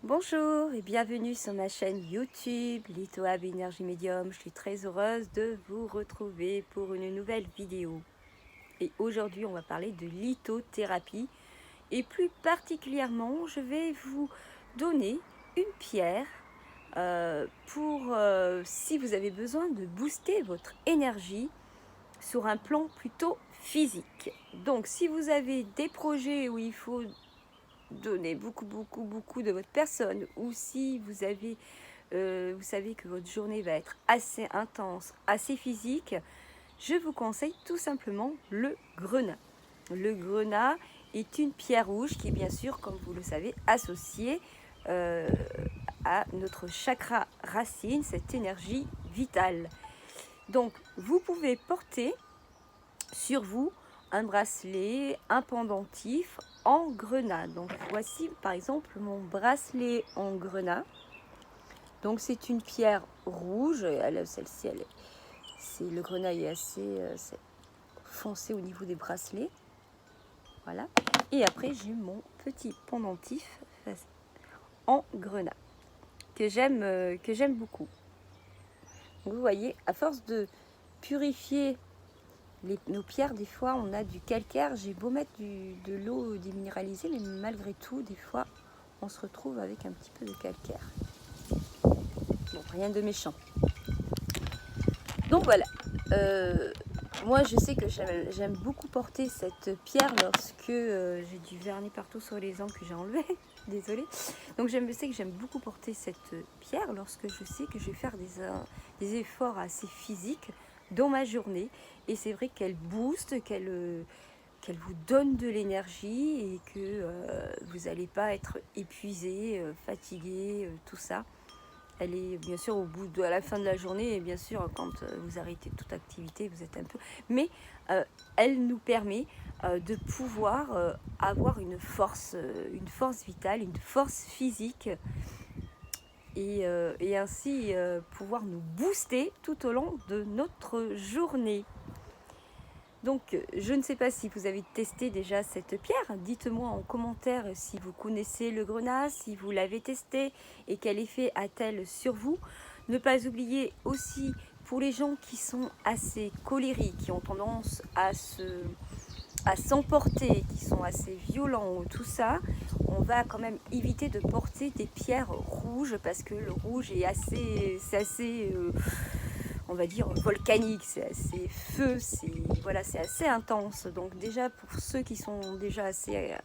Bonjour et bienvenue sur ma chaîne YouTube Lithoab Énergie Médium. Je suis très heureuse de vous retrouver pour une nouvelle vidéo. Et aujourd'hui, on va parler de lithothérapie. Et plus particulièrement, je vais vous donner une pierre si vous avez besoin de booster votre énergie sur un plan plutôt physique. Donc, si vous avez des projets où il faut donner beaucoup de votre personne, ou si vous avez vous savez que votre journée va être assez intense, assez physique, je vous conseille tout simplement le grenat. Le grenat est une pierre rouge qui est bien sûr, comme vous le savez, associée à notre chakra racine, cette énergie vitale. Donc vous pouvez porter sur vous un bracelet, un pendentif en grenat. Donc voici par exemple mon bracelet en grenat. Donc c'est une pierre rouge. Celle-ci, le grenat est assez foncé au niveau des bracelets. Voilà. Et après j'ai mon petit pendentif en grenat que j'aime beaucoup. Donc, vous voyez, à force de purifier nos pierres, des fois on a du calcaire. J'ai beau mettre de l'eau déminéralisée, mais malgré tout, des fois on se retrouve avec un petit peu de calcaire. Bon, rien de méchant. Donc voilà, moi je sais que j'aime beaucoup porter cette pierre lorsque j'ai du vernis partout sur les ongles que j'ai enlevé. Désolée. Donc je sais que j'aime beaucoup porter cette pierre lorsque je sais que je vais faire des efforts assez physiques dans ma journée. Et c'est vrai qu'elle booste, qu'elle vous donne de l'énergie et que vous n'allez pas être épuisé, fatigué, tout ça. Elle est bien sûr à la fin de la journée, et bien sûr quand vous arrêtez toute activité, vous êtes un peu... Mais elle nous permet de pouvoir avoir une force vitale, une force physique, et ainsi pouvoir nous booster tout au long de notre journée. Donc, je ne sais pas si vous avez testé déjà cette pierre. Dites-moi en commentaire si vous connaissez le grenat, si vous l'avez testé et quel effet a-t-elle sur vous. Ne pas oublier aussi, pour les gens qui sont assez colériques, qui ont tendance à s'emporter, qui sont assez violents, tout ça, on va quand même éviter de porter des pierres rouges parce que le rouge est assez on va dire volcanique, c'est assez feu, c'est assez intense. Donc déjà pour ceux qui sont déjà assez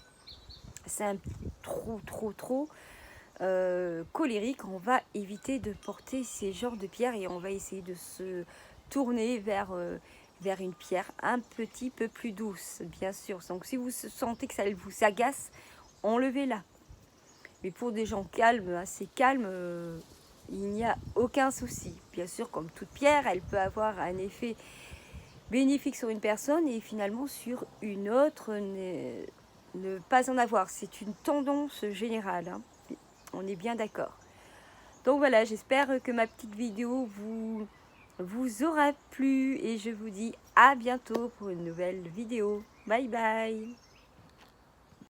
trop colériques, on va éviter de porter ces genres de pierres et on va essayer de se tourner vers une pierre un petit peu plus douce, bien sûr. Donc si vous sentez que ça vous agace, enlevez-la. Mais pour des gens calmes, assez calmes, il n'y a aucun souci. Bien sûr, comme toute pierre, elle peut avoir un effet bénéfique sur une personne et finalement sur une autre ne pas en avoir. C'est une tendance générale, hein. On est bien d'accord. Donc voilà, j'espère que ma petite vidéo vous aura plu et je vous dis à bientôt pour une nouvelle vidéo. Bye bye.